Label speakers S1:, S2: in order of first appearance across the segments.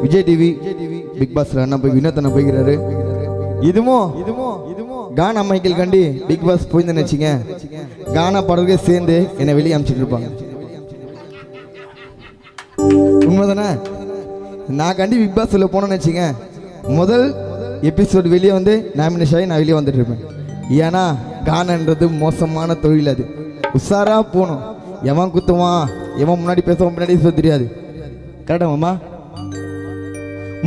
S1: Vijay TV big பாஸ்ல அண்ணா போய் வினோத்தனை போய்கிறாரு. இதுவும் கானா மைக்கேல் கண்டி பிக் பாஸ் போயிருந்தேன்னு வச்சுங்க, கானா பாடல்களே சேர்ந்து என்னை வெளியே அனுப்பிச்சிட்டு இருப்பாங்க. உண்மைதானே? நான் கண்டி பிக் பாஸ்ல போனேன்னு வச்சுங்க, முதல் எபிசோடு வெளியே வந்து நாமினேஷன் ஆகி நான் வெளியே வந்துட்டு இருப்பேன். ஏன்னா கானன்றது மோசமான தொழில். அது உஷாராக போகணும். எவன் குத்துவான், எவன் முன்னாடி பேசுவான், முன்னாடி சொல்ல தெரியாது. கரெக்டா மாமா?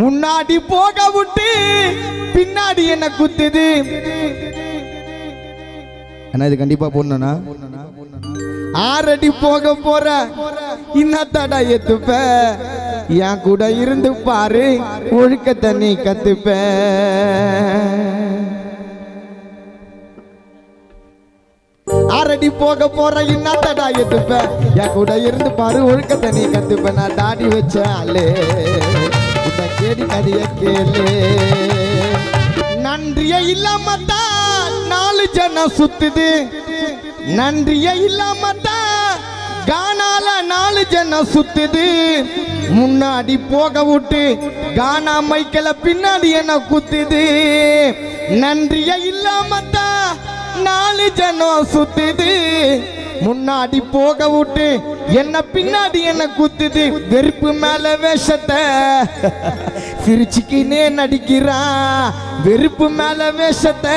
S1: முன்னாடி போக விட்டு பின்னாடி என்ன குத்துது. ஆனா இது கண்டிப்பா போடணும்னா 6 அடி போக போற இன்னத்தடா எத்துப்ப, என் கூட இருந்து பாரு ஒழுக்க தண்ணி கத்துப்ப. 6 அடி போக போற இன்னத்தடா எத்துப்ப, என் கூட இருந்து பாரு ஒழுக்க தண்ணி கத்துப்ப. நான் தாடி வச்ச ஆளு இந்த கேடி கதைய கேளு. நன்றிய இல்லாம தான் 4 ஜனம் சுத்துது, நன்றிய இல்லாம தான் கானால 4 ஜனம் சுத்துது. முன்னாடி போக விட்டு கானா மைக்கேல பின்னாடி என்ன குத்துது. நன்றிய இல்லாம தான் 4 ஜனம் சுத்துது, முன்னாடி போக விட்டு என்ன பின்னாடி என்ன குத்துது. வெறுப்பு மேல வேஷத்தை சிரிச்சுக்கினே நடிக்கிறான், வெறுப்பு மேல வேஷத்தை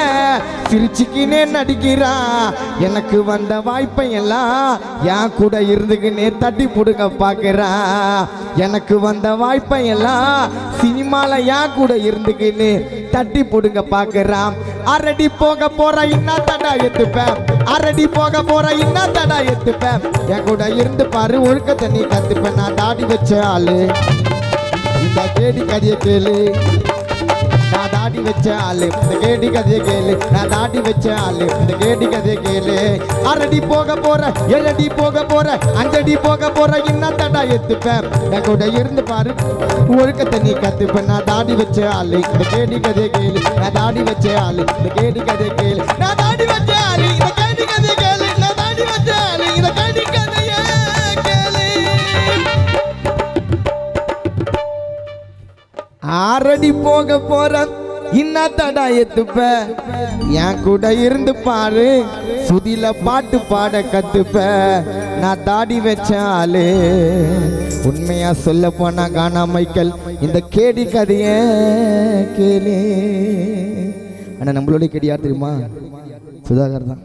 S1: சிரிச்சுக்கினே நடிக்கிறான். எனக்கு வந்த வாய்ப்பை எல்லாம் என் கூட இருந்துக்கினே தட்டி புடுங்க பார்க்கிறான். எனக்கு வந்த வாய்ப்பை எல்லாம் சினிமால என் கூட இருந்துக்கினே தட்டி புடுங்க பார்க்கிறான். 6 அடி போக போற இன்னா தடா எத்துப்பேன், 6 அடி போக போற இன்னா தடா எத்துப்பேன். என் கூட இருந்து பாரு ஒழுக்க தண்ணி கத்துப்பேன். நான் தாடி வச்ச ஆளு இந்த கேடி கதைய கேளு. நான் தாடி வச்ச ஆளு இந்த கேடி கதைய கேளு. நான் தாடி வச்ச ஆளு இந்த கேடி கதைய கேளு. 6 அடி போக போற 7 அடி போக போற 5 அடி போக போற இன்னா தடா எத்துப்பேன். என் கூட இருந்து பாரு ஒழுக்க தண்ணி கத்துப்பேன். நான் தாடி வச்ச ஆளு இந்த கேடி கதைய கேளு. நான் தாடி வச்ச ஆளு இந்த கேடி கதைய கேளு. நான் தாடி வச்ச ஆளு இந்த கேடி கதைய கேளு. நான் தாடி வச்ச ஆளு இந்த கேடி கதைய கேளு. 6 அடி போக போற இன்னா தடா எத்துப்ப, என் கூட இருந்து பாரு சுதில பாட்டு பாட கத்துப்ப. நான் தாடி வச்ச ஆளு. உண்மையா சொல்ல போனா கானா மைக்கேல் இந்த கேடி கதைய கேளு. ஆனா நம்மளோட கேடி யார் தெரியுமா? சுதாகர் தான்.